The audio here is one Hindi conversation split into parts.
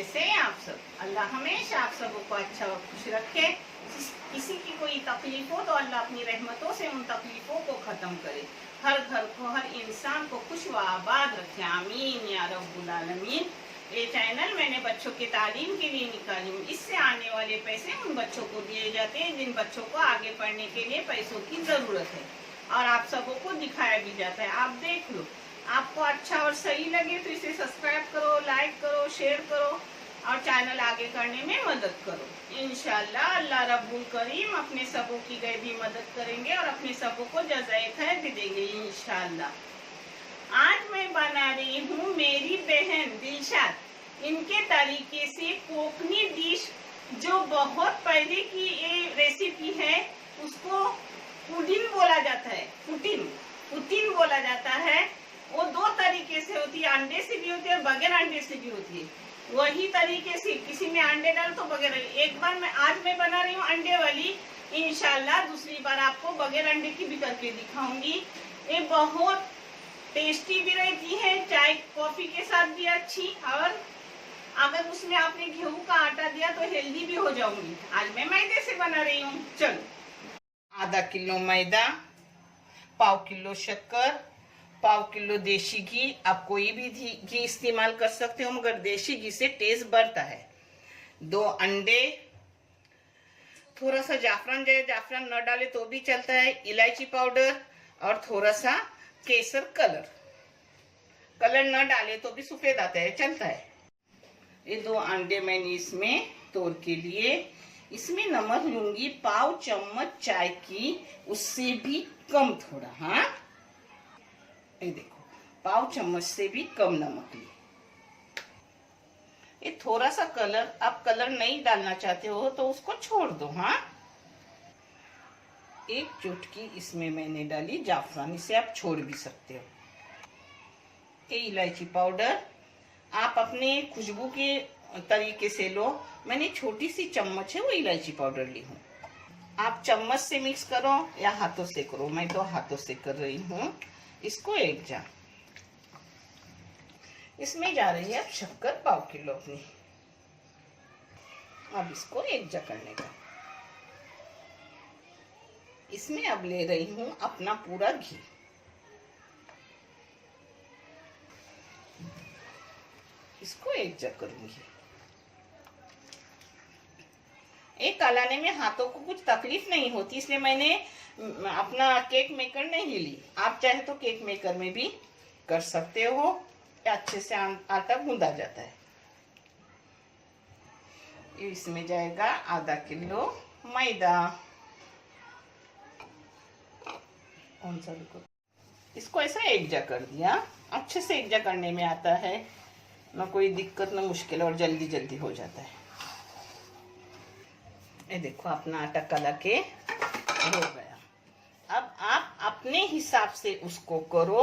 कैसे हैं आप सब? अल्लाह हमेशा आप सबों को अच्छा और खुश रखे। किसी की कोई तकलीफ हो तो अल्लाह अपनी रहमतों से उन तकलीफों को खत्म करे। हर घर को, हर इंसान को खुश व आबाद रखे। आमीन या रब्बुल आलमीन। ये चैनल मैंने बच्चों की तालीम के लिए निकाली हूँ। इससे आने वाले पैसे उन बच्चों को दिए जाते हैं जिन बच्चों को आगे पढ़ने के लिए पैसों की जरूरत है, और आप सबों को दिखाया भी जाता है। आप देख लो, आपको अच्छा और सही लगे तो इसे सब्सक्राइब करो, लाइक करो, शेयर करो और चैनल आगे करने में मदद करो। इंशाल्लाह अल्लाह रब्बुल करीम अपने सबों की गैबी मदद करेंगे और अपने सबों को जज़ाए खैर भी देंगे इंशाल्लाह। आज मैं बना रही हूँ मेरी बहन दिलशाद इनके तरीके से कोकनी डिश, जो बहुत पहले की ये रेसिपी है। उसको पुडिन बोला जाता है, पुटिन बोला जाता है। वो दो तरीके से होती है, अंडे से भी होती है और बगैर अंडे से भी होती है। वही तरीके से किसी में अंडे डाल तो बगैर। एक बार आज मैं बना रही हूँ अंडे वाली, इंशाल्लाह दूसरी बार आपको बगैर अंडे की भी करके दिखाऊंगी। ये बहुत टेस्टी भी रहती है, चाय कॉफी के साथ भी अच्छी, और अगर उसमें आपने गेहूं का आटा दिया तो हेल्दी भी हो जाऊंगी। आज मैं मैदे से बना रही हूँ। चलो, आधा किलो मैदा, पाव किलो शक्कर, पाव किलो देशी घी। आप कोई भी घी इस्तेमाल कर सकते हो, मगर देशी घी से टेस्ट बढ़ता है। 2 अंडे, थोड़ा सा जाफरान, जाफरान न डाले तो भी चलता है, इलायची पाउडर और थोड़ा सा केसर कलर न डाले तो भी सफेद आता है, चलता है। ये 2 अंडे मैंने इसमें तोड़ के लिए। इसमें नमक लूंगी पाव चम्मच चाय की, उससे भी कम थोड़ा। हाँ, ये देखो, पाव चम्मच से भी कम नमक ली। ये थोड़ा सा कलर, आप कलर नहीं डालना चाहते हो तो उसको छोड़ दो। हाँ, 1 चुटकी इसमें मैंने डाली जाफरान, इसे आप छोड़ भी सकते हो। ये इलायची पाउडर आप अपने खुशबू के तरीके से लो। मैंने छोटी सी चम्मच है वो इलायची पाउडर ली हूँ। आप चम्मच से मिक्स करो या हाथों से करो, मैं तो हाथों से कर रही हूँ। इसको एक जा, इसमें जा रही है अब शक्कर पाव किलो अपनी। अब इसको एक जा करने का। इसमें अब ले रही हूँ अपना पूरा घी। इसको एक जा करूंगी। एक कालाने में हाथों को कुछ तकलीफ नहीं होती, इसलिए मैंने अपना केक मेकर नहीं ली। आप चाहे तो केक मेकर में भी कर सकते हो, अच्छे से आटा गूंदा जाता है। इसमें जाएगा आधा किलो मैदा। कौन सा देखो, इसको ऐसा एक जा कर दिया। अच्छे से एक जा करने में आता है, ना कोई दिक्कत ना मुश्किल, और जल्दी जल्दी हो जाता है। ये देखो अपना आटा कला के हो गया। अब आप अपने हिसाब से उसको करो,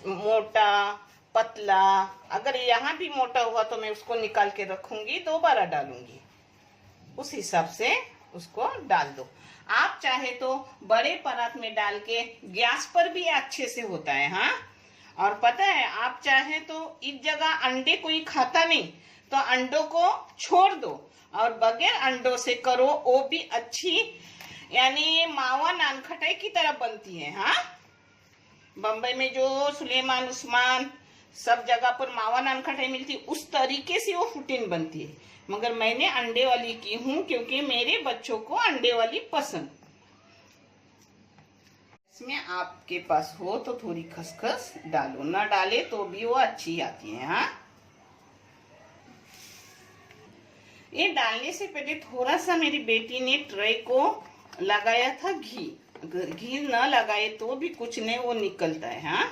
मोटा पतला। अगर यहाँ भी मोटा हुआ तो मैं उसको निकाल के रखूंगी, दोबारा डालूंगी, उस हिसाब से उसको डाल दो। आप चाहे तो बड़े परात में डाल के गैस पर भी अच्छे से होता है। हाँ, और पता है, आप चाहे तो इस जगह अंडे कोई खाता नहीं तो अंडों को छोड़ दो और बगैर अंडों से करो, वो भी अच्छी, यानी मावा नान खटाई की तरह बनती है। हाँ, बम्बई में जो सुलेमान उस्मान सब जगह पर मावा नान खटाई मिलती है, उस तरीके से वो पुटिन बनती है, मगर मैंने अंडे वाली की हूँ क्योंकि मेरे बच्चों को अंडे वाली पसंद। इसमें आपके पास हो तो थोड़ी खसखस डालो, ना डाले तो भी वो अच्छी आती है। हाँ, ये डालने से पहले थोड़ा सा मेरी बेटी ने ट्रे को लगाया था घी न लगाए तो भी कुछ नहीं, वो निकलता है। हाँ,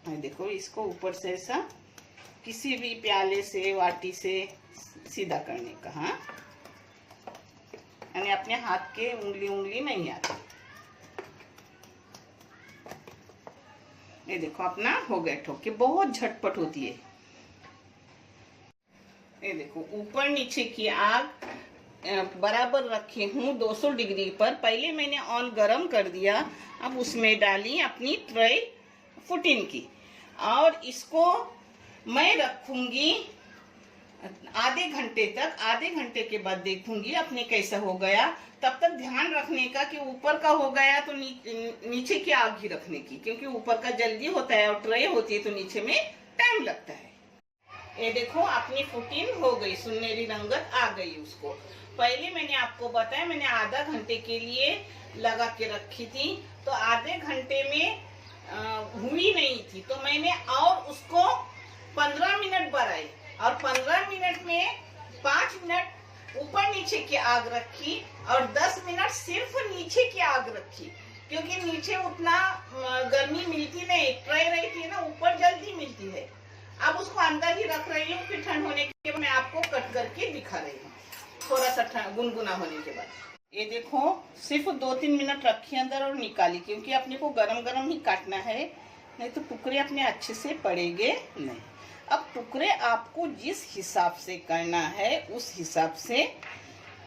देखो, इसको ऊपर से ऐसा किसी भी प्याले से, वाटी से सीधा करने का। हाँ, यानी अपने हाथ के उंगली नहीं आती। ये देखो अपना हो गया ठोके, बहुत झटपट होती है। ये देखो, ऊपर नीचे की आग बराबर रखे हूँ 200 डिग्री पर। पहले मैंने ऑन गरम कर दिया, अब उसमें डाली अपनी ट्रे पुटिन की, और इसको मैं रखूंगी आधे घंटे के बाद देखूंगी अपने कैसा हो गया। तब तक ध्यान रखने का कि ऊपर का हो गया तो नीचे की आग ही रखने की, क्योंकि ऊपर का जल्दी होता है और ट्रे होती है तो नीचे में टाइम लगता है। ये देखो अपनी फुटीन हो गई, सुनहरी रंगत आ गई उसको। पहले मैंने आपको बताया, मैंने आधा घंटे के लिए लगा के रखी थी, तो आधे घंटे में हुई नहीं थी, तो मैंने और उसको 15 मिनट बढ़ाई और 15 मिनट में 5 मिनट ऊपर नीचे की आग रखी और 10 मिनट सिर्फ नीचे की आग रखी, क्योंकि नीचे उतना गर्मी मिलती नहीं, ट्रे रहती है ना, ऊपर जल्दी मिलती है। अब उसको अंदर ही रख रही हूँ, फिर ठंड होने के बाद मैं आपको कट करके दिखा रही हूँ, थोड़ा सा गुनगुना होने के बाद। ये देखो सिर्फ 2-3 मिनट रखी अंदर और निकाली, क्योंकि अपने को गरम गरम ही काटना है, नहीं तो टुकड़े अपने अच्छे से पड़ेंगे नहीं। अब टुकड़े आपको जिस हिसाब से करना है उस हिसाब से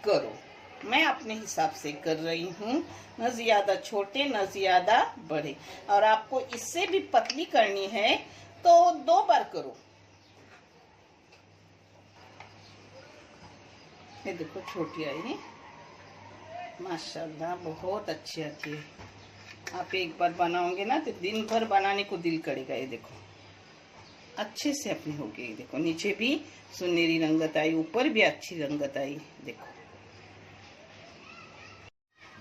करो। मैं अपने हिसाब से कर रही हूँ, न ज्यादा छोटे न ज्यादा बड़े। और आपको इससे भी पतली करनी है तो 2 बार करो। ये देखो छोटी आई है, माशाल्लाह बहुत अच्छी आती है। आप एक बार बनाओगे ना तो दिन भर बनाने को दिल करेगा। ये देखो अच्छे से अपनी हो गई। देखो नीचे भी सुनहरी रंगत आई, ऊपर भी अच्छी रंगत आई। देखो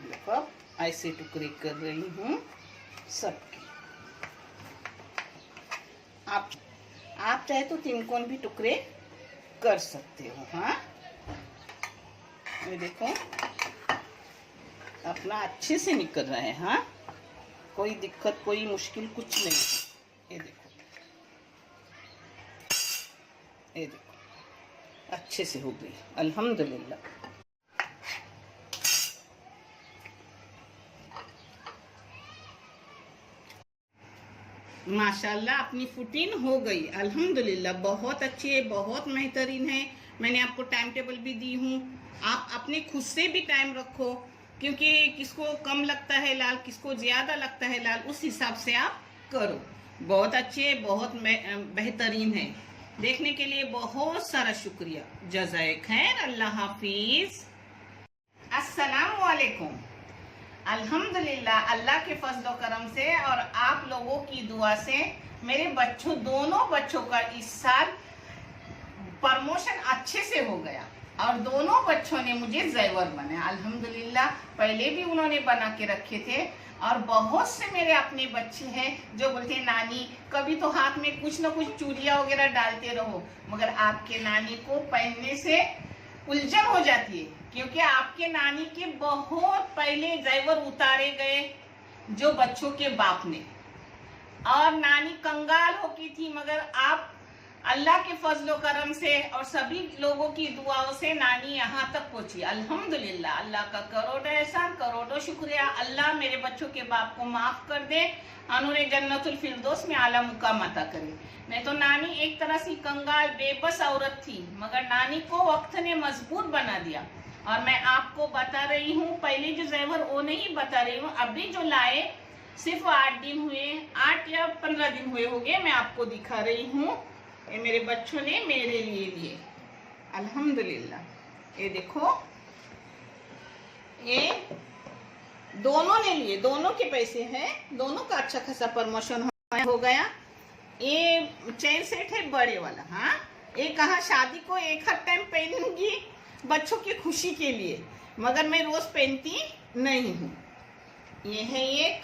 देखो ऐसे टुकड़े कर रही हूँ सबके। आप चाहे तो 3 कोण भी टुकड़े कर सकते हो। हाँ ये देखो अपना अच्छे से निकल रहा है। हाँ कोई दिक्कत कोई मुश्किल कुछ नहीं है। ये देखो अच्छे से हो गई अल्हम्दुलिल्लाह। माशाल्लाह अपनी फुटीन हो गई अल्हम्दुलिल्लाह, बहुत अच्छी है, बहुत बेहतरीन है। मैंने आपको टाइम टेबल भी दी हूँ, आप अपने खुद से भी टाइम रखो, क्योंकि किसको कम लगता है लाल, किसको ज़्यादा लगता है लाल, उस हिसाब से आप करो। बहुत अच्छी है, बहुत बेहतरीन है। देखने के लिए बहुत सारा शुक्रिया। जज़ाए खैर, अल्लाह हाफिज, अस्सलाम वालेकुम। अल्हम्दुलिल्लाह अल्लाह के फजलो करम से और आप लोगों की दुआ से मेरे बच्चों, दोनों बच्चों का इस साल प्रमोशन अच्छे से हो गया और दोनों बच्चों ने मुझे ज़ेवर बनाया अल्हम्दुलिल्लाह। पहले भी उन्होंने बना के रखे थे और बहुत से मेरे अपने बच्चे हैं जो बोलते हैं नानी कभी तो हाथ में कुछ ना कुछ चूड़ियाँ वगैरह डालते रहो, मगर आपके नानी को पहनने से उलझन हो जाती है, क्योंकि आपके नानी के बहुत पहले ज़ेवर उतारे गए जो बच्चों के बाप ने, और नानी कंगाल हो की थी, मगर आप अल्लाह के फजलो करम से और सभी लोगों की दुआओं से नानी यहाँ तक पहुंची अल्हम्दुलिल्लाह। अल्लाह का करोड़ों एहसान, करोड़ों शुक्रिया। अल्लाह मेरे बच्चों के बाप को माफ कर दे, अनुरे जन्नतुल फिरदौस में आला मुकाम अता करे। नहीं तो नानी एक तरह से कंगाल बेबस औरत थी, मगर नानी को वक्त ने मजबूत बना दिया। और मैं आपको बता रही हूँ, पहले जो ज़ेवर वो नहीं बता रही हूँ, अभी जो लाए सिर्फ 8 दिन हुए, 8 या 15 दिन हुए हो गए, मैं आपको दिखा रही हूँ। ये मेरे बच्चों ने मेरे लिए अल्हम्दुलिल्लाह। ये देखो ये दोनों ने लिए, दोनों के पैसे हैं, दोनों का अच्छा खासा प्रमोशन हो गया। ये चेन सेट है बड़े वाला। हाँ ये कहा शादी को एक हर टाइम पहनूंगी बच्चों की खुशी के लिए, मगर मैं रोज पहनती नहीं हूँ। ये है एक,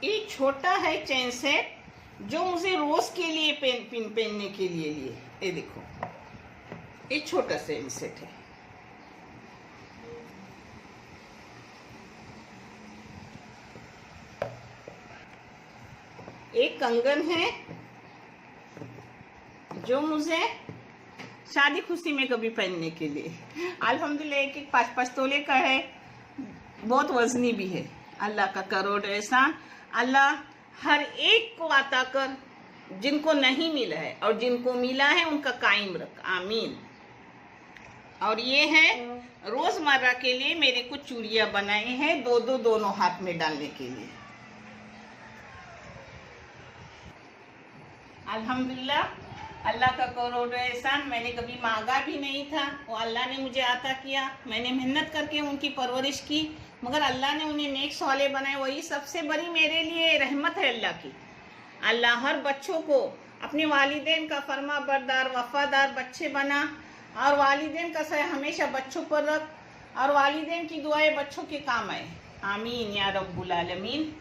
ये छोटा है चेन सेट जो मुझे रोज के लिए पहनने के लिए लिए। ये देखो ये छोटा चेन सेट है। एक कंगन है जो मुझे शादी खुशी में कभी पहनने के लिए, अल्हम्दुलिल्लाह एक 5-5 तोले का है, बहुत वजनी भी है। अल्लाह का करोड़ एहसान, अल्लाह हर एक को अता कर, जिनको नहीं मिला है और जिनको मिला है उनका कायम रख, आमीन। और ये है रोजमर्रा के लिए मेरे को चूड़ियां बनाए हैं, दोनों हाथ में डालने के लिए। अल्हम्दुलिल्लाह, अल्लाह का करोड़ों एहसान। मैंने कभी मांगा भी नहीं था, वो अल्लाह ने मुझे अता किया। मैंने मेहनत करके उनकी परवरिश की, मगर अल्लाह ने उन्हें नेक साले बनाए। वही सबसे बड़ी मेरे लिए रहमत है अल्लाह की। अल्लाह हर बच्चों को अपने वालिदैन का फरमा बरदार वफादार बच्चे बना, और वालिदैन का सह हमेशा बच्चों पर रख, और वालिदैन की दुआएं बच्चों के काम आए। आमीन या रब्बुल आलमीन।